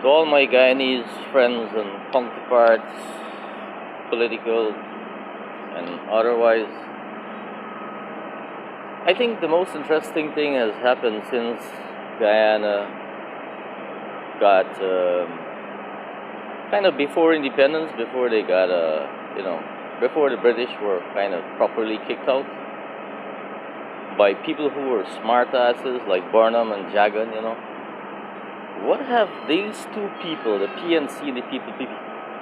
To all my Guyanese friends and counterparts, political and otherwise, I think the most interesting thing has happened since Guyana got kind of before independence, before they got before the British were kind of properly kicked out by people who were smartasses like Barnum and Jagan, What have these two people, the PNC and the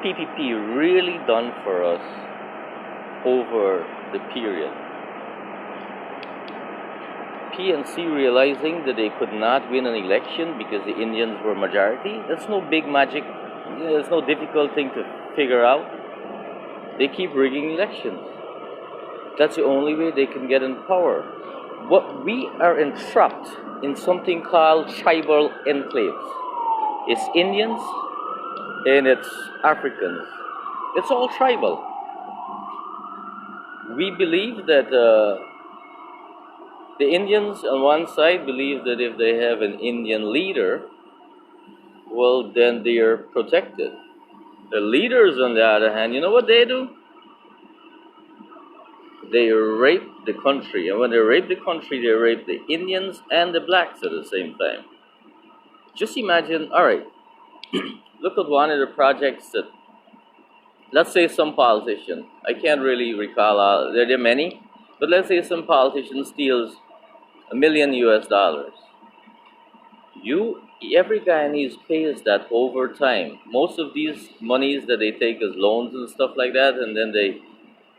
PPP, really done for us over the period? PNC realizing that they could not win an election because the Indians were majority. That's no big magic. It's no difficult thing to figure out. They keep rigging elections. That's the only way they can get in power. What we are entrapped in something called tribal enclaves. It's Indians and it's Africans. It's all tribal. We believe that the Indians on one side believe that if they have an Indian leader, well, then they are protected. The leaders, on the other hand, you know what they do? They rape the country. And when they rape the country, they rape the Indians and the blacks at the same time. Just imagine, all right, look at one of the projects that, let's say some politician, I can't really recall, there are many, but let's say some politician steals $1 million US. Every Guyanese pays that over time. Most of these monies that they take as loans and stuff like that, and then they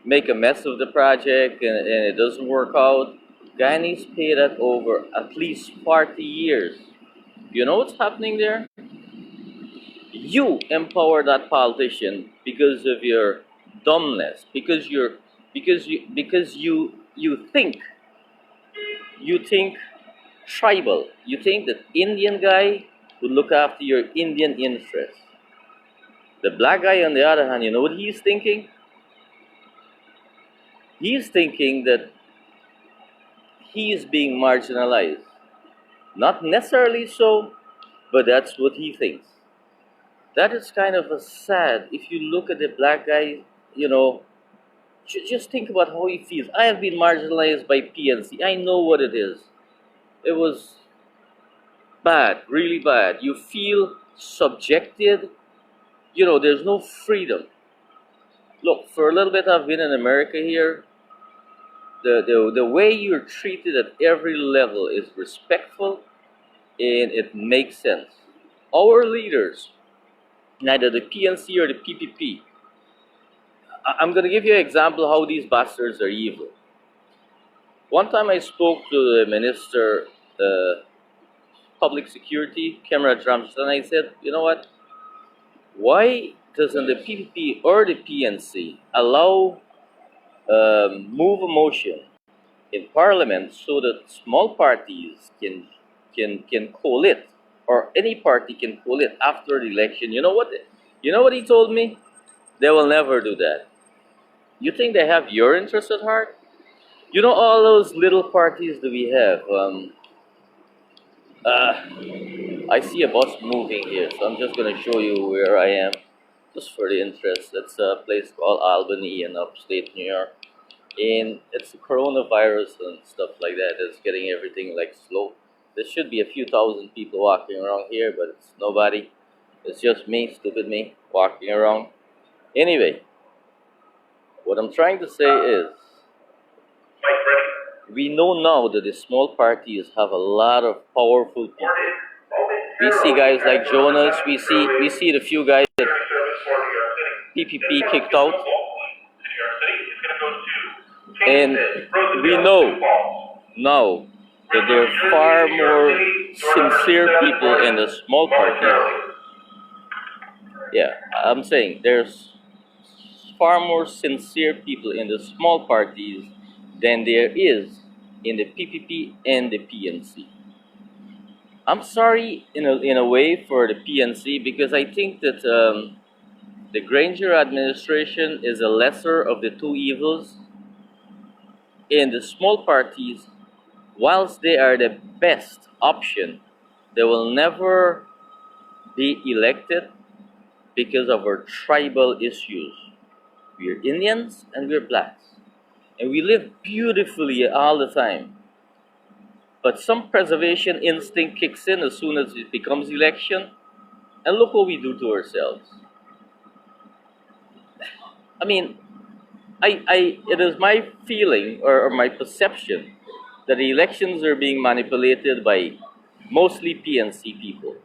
make a mess of the project and it doesn't work out. Guyanese pay that over at least 40 years. You know what's happening there? You empower that politician because of your dumbness, because you think tribal. You think that Indian guy would look after your Indian interests. The black guy, on the other hand, you know what he's thinking? He's thinking that he is being marginalized. Not necessarily so, but that's what he thinks. That is kind of a sad. If you look at the black guy, just think about how he feels. I have been marginalized by PNC. I know what it is. It was bad, really bad. You feel subjected. There's no freedom. Look, for a little bit I've been in America here. The way you're treated at every level is respectful and it makes sense. Our leaders, neither the PNC or the PPP, I'm going to give you an example how these bastards are evil. One time I spoke to the Minister Public Security, Cameron Ramsden, and I said, you know what? Why doesn't the PPP or the PNC allow move a motion in Parliament so that small parties can collate, or any party can collate after the election? You know what he told me? They will never do that. You think they have your interest at heart? All those little parties that we have. I see a bus moving here, so I'm just going to show you where I am, just for the interest. It's a place called Albany in upstate New York. And it's coronavirus and stuff like that that's getting everything slow. There should be a few thousand people walking around here, but it's nobody. It's just me, stupid me, walking around. Anyway, what I'm trying to say is, we know now that the small parties have a lot of powerful people. We see guys like Jonas, we see the few guys that PPP kicked out. And we know now that there are far more sincere people in the small parties. Yeah, I'm saying there's far more sincere people in the small parties than there is in the PPP and the PNC. I'm sorry in a way for the PNC, because I think that the Granger administration is a lesser of the two evils. In the small parties, whilst they are the best option, they will never They elected because of our tribal issues. We're Indians and we're blacks. And we live beautifully all the time. But some preservation instinct kicks in as soon as it becomes election. And look what we do to ourselves. I mean, it is my feeling or my perception that the elections are being manipulated by mostly PNC people.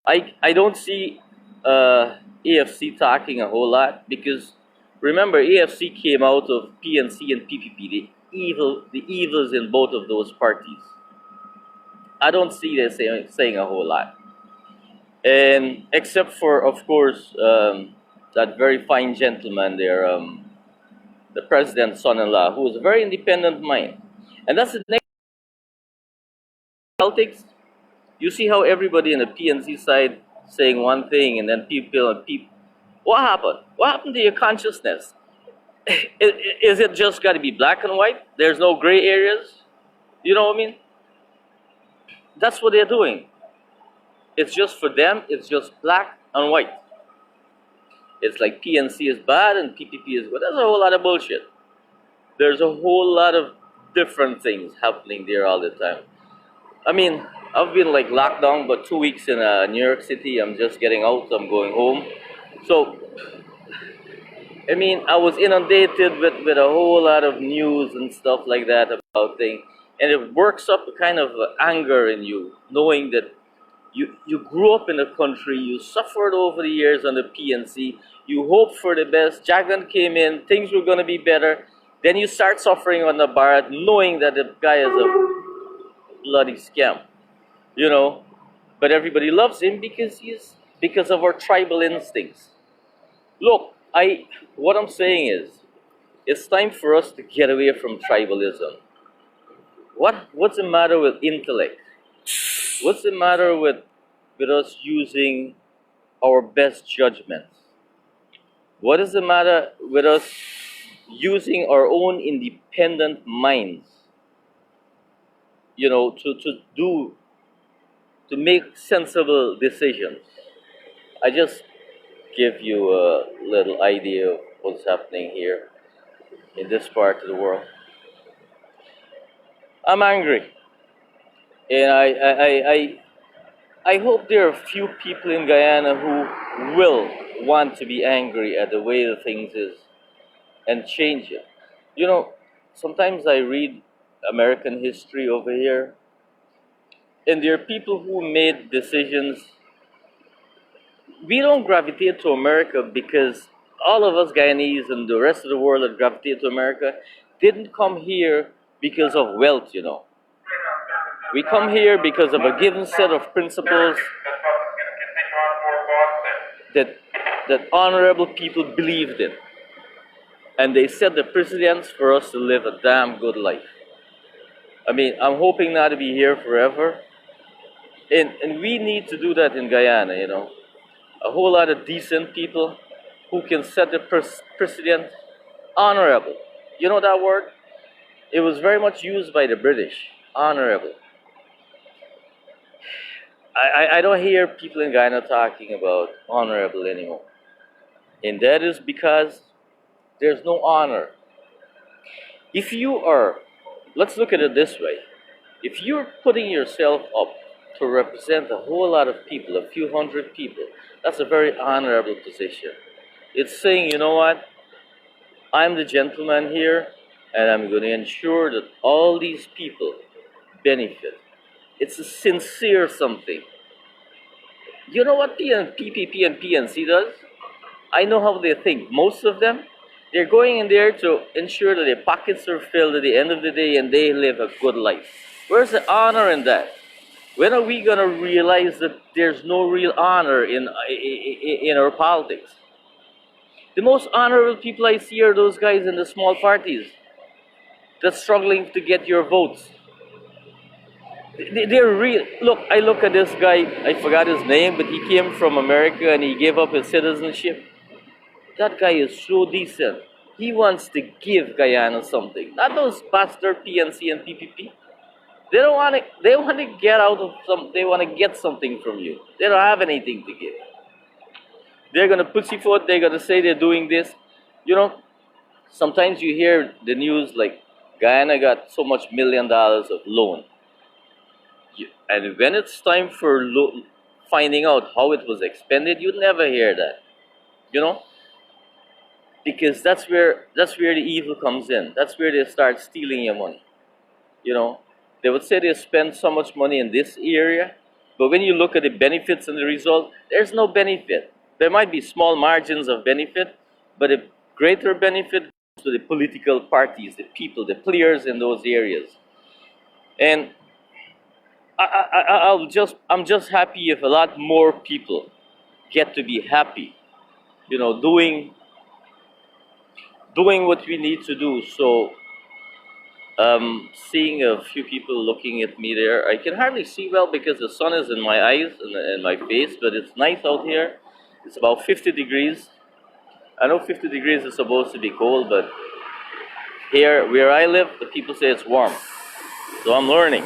I don't see AFC talking a whole lot because remember AFC came out of PNC and PPP, the evils in both of those parties. I don't see them saying a whole lot, and except for of course that very fine gentleman there, the president's son-in-law, who is a very independent mind, and that's the next politics. You see how everybody in the PNC side saying one thing, and then people. What happened? What happened to your consciousness? Is it just got to be black and white? There's no gray areas? You know what I mean? That's what they're doing. It's just for them, it's just black and white. It's like PNC is bad and PPP is good. That's a whole lot of bullshit. There's a whole lot of different things happening there all the time. I mean, I've been like locked down but 2 weeks in New York City. I'm just getting out, I'm going home. So, I mean, I was inundated with a whole lot of news and stuff like that about things. And it works up a kind of anger in you, knowing that you grew up in the country, you suffered over the years on the PNC, you hoped for the best, Jagan came in, things were going to be better, then you start suffering on the Bharat, knowing that the guy is a bloody scam, you know. But everybody loves him because of our tribal instincts. Look, what I'm saying is, it's time for us to get away from tribalism. What's the matter with intellect? What's the matter with us using our best judgments? What is the matter with us using our own independent minds? You know, to make sensible decisions. I just give you a little idea of what's happening here in this part of the world. I'm angry, and I hope there are a few people in Guyana who will want to be angry at the way the things is and change it. You know, sometimes I read American history over here, and there are people who made decisions. We don't gravitate to America because all of us Guyanese and the rest of the world that gravitate to America didn't come here because of wealth, you know. We come here because of a given set of principles that honorable people believed in. And they set the precedents for us to live a damn good life. I mean, I'm hoping not to be here forever. And we need to do that in Guyana, you know. A whole lot of decent people who can set the precedent honorable. You know that word? It was very much used by the British, honorable. I don't hear people in Guyana talking about honorable anymore. And that is because there's no honor. If you are, let's look at it this way. If you're putting yourself up to represent a whole lot of people, a few hundred people, that's a very honorable position. It's saying, you know what? I'm the gentleman here, and I'm going to ensure that all these people benefit. It's a sincere something. You know what PPP and PNC does? I know how they think. Most of them, they're going in there to ensure that their pockets are filled at the end of the day and they live a good life. Where's the honor in that? When are we going to realize that there's no real honor in our politics? The most honorable people I see are those guys in the small parties that's struggling to get your votes. They're real. Look, I look at this guy, I forgot his name, but he came from America and he gave up his citizenship. That guy is so decent. He wants to give Guyana something. Not those bastard PNC and PPP. They don't want to. They want to get out of some. They want to get something from you. They don't have anything to give. They're gonna pussyfoot. They're gonna say they're doing this. You know, sometimes you hear the news like Guyana got so much $1 million of loan, and when it's time for finding out how it was expended, you never hear that. You know, because that's where the evil comes in. That's where they start stealing your money. You know, they would say they spend so much money in this area, but when you look at the benefits and the result, there's no benefit. There might be small margins of benefit, but a greater benefit goes to the political parties, the people, the players in those areas. And I'm just happy if a lot more people get to be happy, you know, doing what we need to do. So seeing a few people looking at me there, I can hardly see well because the sun is in my eyes and in my face, but it's nice out here. It's about 50 degrees. I know 50 degrees is supposed to be cold, but here where I live, the people say it's warm. So I'm learning.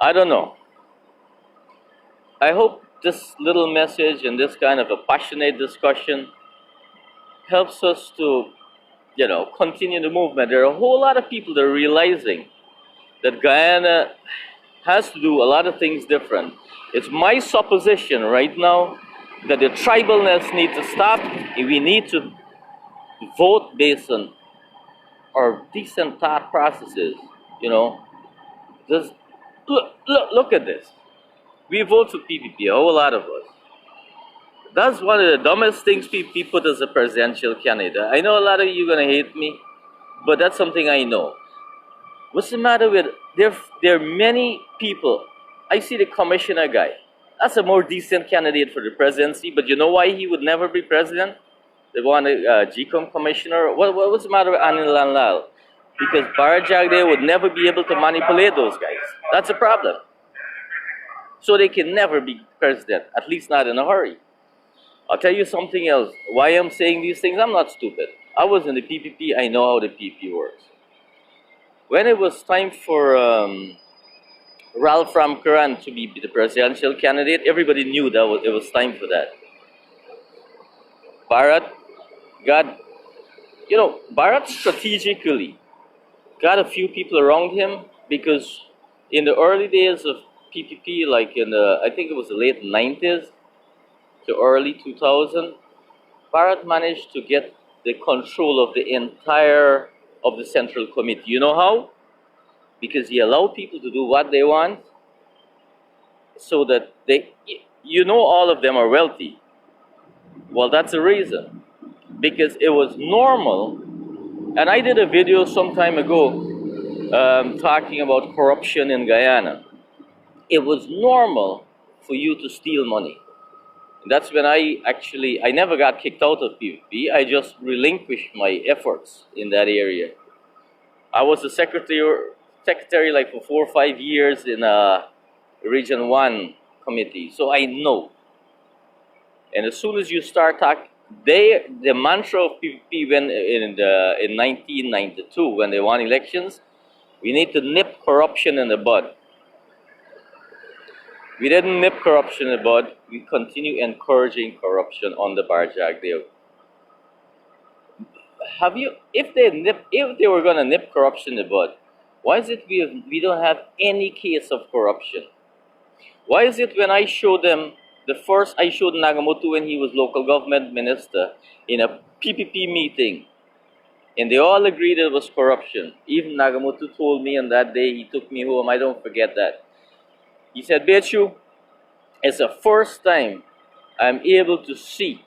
I don't know. I hope this little message and this kind of a passionate discussion helps us to, you know, continue the movement. There are a whole lot of people that are realizing that Guyana has to do a lot of things different. It's my supposition right now that the tribalness needs to stop, and we need to vote based on our decent thought processes. You know, just look at this. We vote for PPP, a whole lot of us. That's one of the dumbest things PPP put as a presidential candidate. I know a lot of you are gonna hate me, but that's something I know. What's the matter with there are many people? I see the commissioner guy. That's a more decent candidate for the presidency, but you know why he would never be president? The one GCOM commissioner. What's the matter with Anil Lanlal? Because Barajagde would never be able to manipulate those guys. That's a problem. So they can never be president, at least not in a hurry. I'll tell you something else. Why I'm saying these things, I'm not stupid. I was in the PPP, I know how the PPP works. When it was time for Ralph Ramkaran to be the presidential candidate, everybody knew that it was time for that. Bharat strategically got a few people around him, because in the early days of PPP, like in I think it was the late 90s to early 2000, Bharat managed to get the control of the entire of the Central Committee. You know how? Because he allowed people to do what they want, so that all of them are wealthy. Well, that's the reason. Because it was normal, and I did a video some time ago talking about corruption in Guyana. It was normal for you to steal money. That's when I never got kicked out of PPP. I just relinquished my efforts in that area. I was a secretary like for 4 or 5 years in a Region 1 committee, so I know. And as soon as you start talking, the mantra of PPP when in 1992, when they won elections, we need to nip corruption in the bud. We didn't nip corruption in the bud. We continue encouraging corruption on the Barajagde. If they were going to nip corruption in the bud, why is it we don't have any case of corruption? Why is it when I showed them, I showed Nagamoto when he was local government minister in a PPP meeting, and they all agreed it was corruption. Even Nagamoto told me on that day, he took me home, I don't forget that. He said, Bechu, it's the first time I'm able to see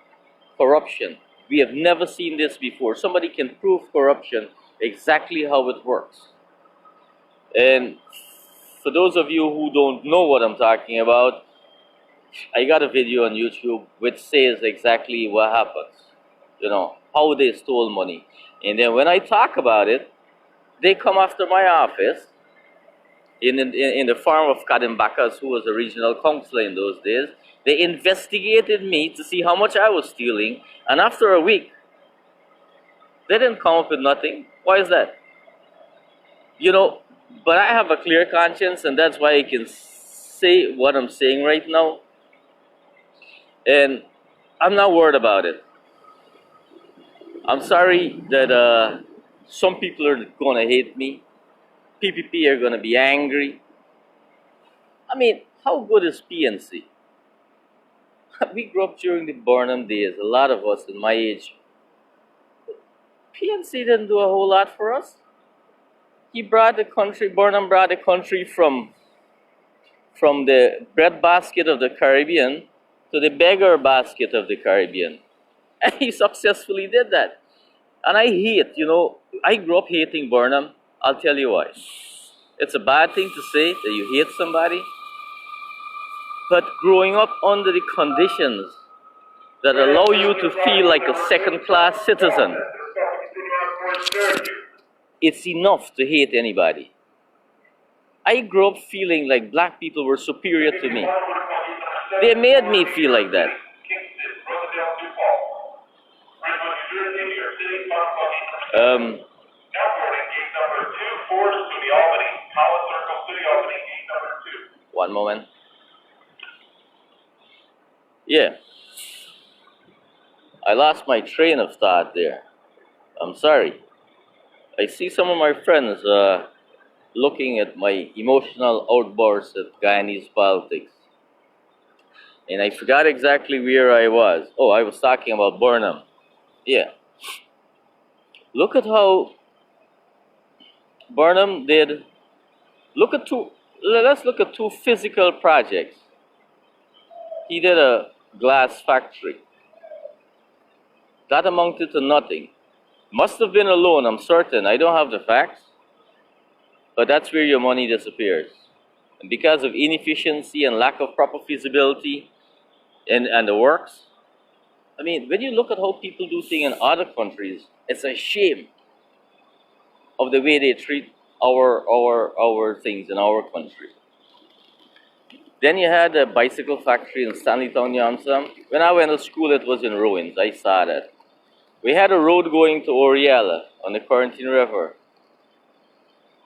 corruption. We have never seen this before. Somebody can prove corruption, exactly how it works. And for those of you who don't know what I'm talking about, I got a video on YouTube which says exactly what happens, how they stole money. And then when I talk about it, they come after my office in the farm of Kadimbakas, who was a regional councillor in those days. They investigated me to see how much I was stealing, and after a week, they didn't come up with nothing. Why is that? You know, but I have a clear conscience, and that's why I can say what I'm saying right now. And I'm not worried about it. I'm sorry that some people are going to hate me. PPP are going to be angry. I mean, how good is PNC? We grew up during the Barnum days, a lot of us in my age. PNC didn't do a whole lot for us. Barnum brought the country from the breadbasket of the Caribbean to the beggar basket of the Caribbean. And he successfully did that. And I grew up hating Burnham. I'll tell you why. It's a bad thing to say that you hate somebody, but growing up under the conditions that allow you to feel like a second-class citizen, it's enough to hate anybody. I grew up feeling like black people were superior to me. They made me feel like that. One moment. Yeah. I lost my train of thought there. I'm sorry. I see some of my friends looking at my emotional outbursts at Guyanese politics. And I forgot exactly where I was. Oh, I was talking about Burnham. Yeah. Look at how Burnham did. Let's look at two physical projects. He did a glass factory. That amounted to nothing. Must have been a loan, I'm certain. I don't have the facts. But that's where your money disappears. And because of inefficiency and lack of proper feasibility and the works, I mean, when you look at how people do things in other countries, it's a shame of the way they treat our things in our country. Then you had a bicycle factory in Stanleytown, New Amsterdam. When I went to school, it was in ruins. I saw that. We had a road going to Oriella on the Quarantine River.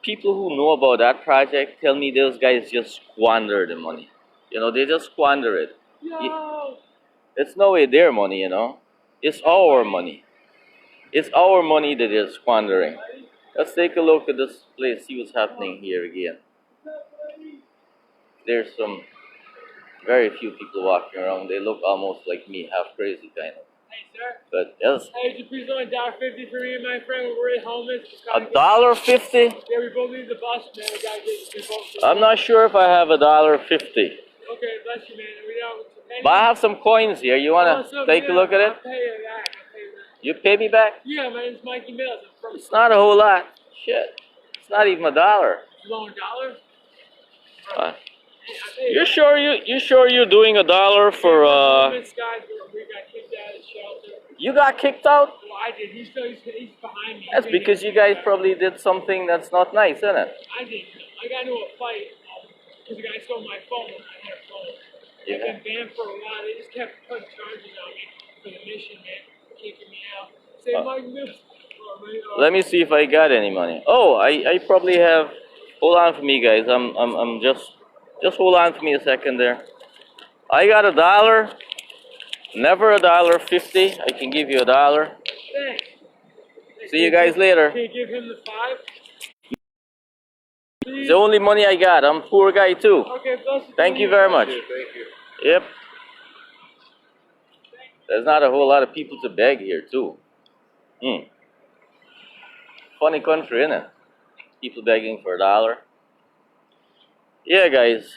People who know about that project tell me those guys just squander the money. You know, they just squander it. No. It's no way their money, you know. It's our money. It's our money that they're squandering. Let's take a look at this place, see what's happening here again. There's some very few people walking around. They look almost like me, half crazy kind of. Hey, sir. But yes. Hey, would you please only $1.50 for me and my friend? We're really homeless. $1.50? Yeah, we both need the bus, man. We gotta get. I'm not sure if I have $1.50. Okay, bless you, man. We don't. But I have some coins here. You wanna take a look at it? I'll pay you back. You pay me back? Yeah, my name's Mikey Mills. It's not a whole lot. Shit. It's not even $1. You want $1? You sure you're doing $1 for This guy, we got kicked out of the shelter. You got kicked out? Well, I did. He's behind me. That's because you guys probably did something that's not nice, isn't it? I didn't. I got into a fight because the guy stole my phone. I had a phone. Yeah. I've been banned for a while. They just kept putting charges on me for the mission, man. Kicking me out. Say, Mike Mills. Let me see if I got any money. Oh, I probably have. Hold on for me, guys. I'm just hold on for me a second there. I got $1. Never $1.50. I can give you $1. Thanks. See you guys later. Can you give him the 5? It's the only money I got. I'm a poor guy too. Okay, bless you. Thank you very much. Thank you. Yep. There's not a whole lot of people to beg here too. Funny country, isn't it? People begging for $1. Yeah, guys.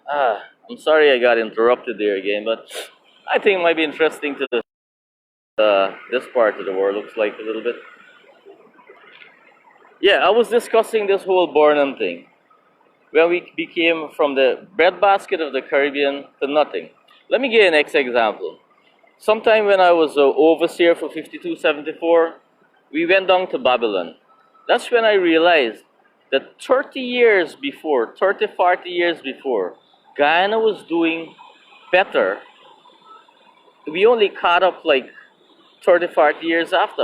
I'm sorry I got interrupted there again, but I think it might be interesting to this part of the world. Looks like a little bit. Yeah, I was discussing this whole Burnham thing. When we became from the breadbasket of the Caribbean to nothing. Let me give you an example. Sometime when I was overseer for 5274, we went down to Babylon. That's when I realized that 30 years before, 40 years before, Guyana was doing better. We only caught up like 30, 40 years after.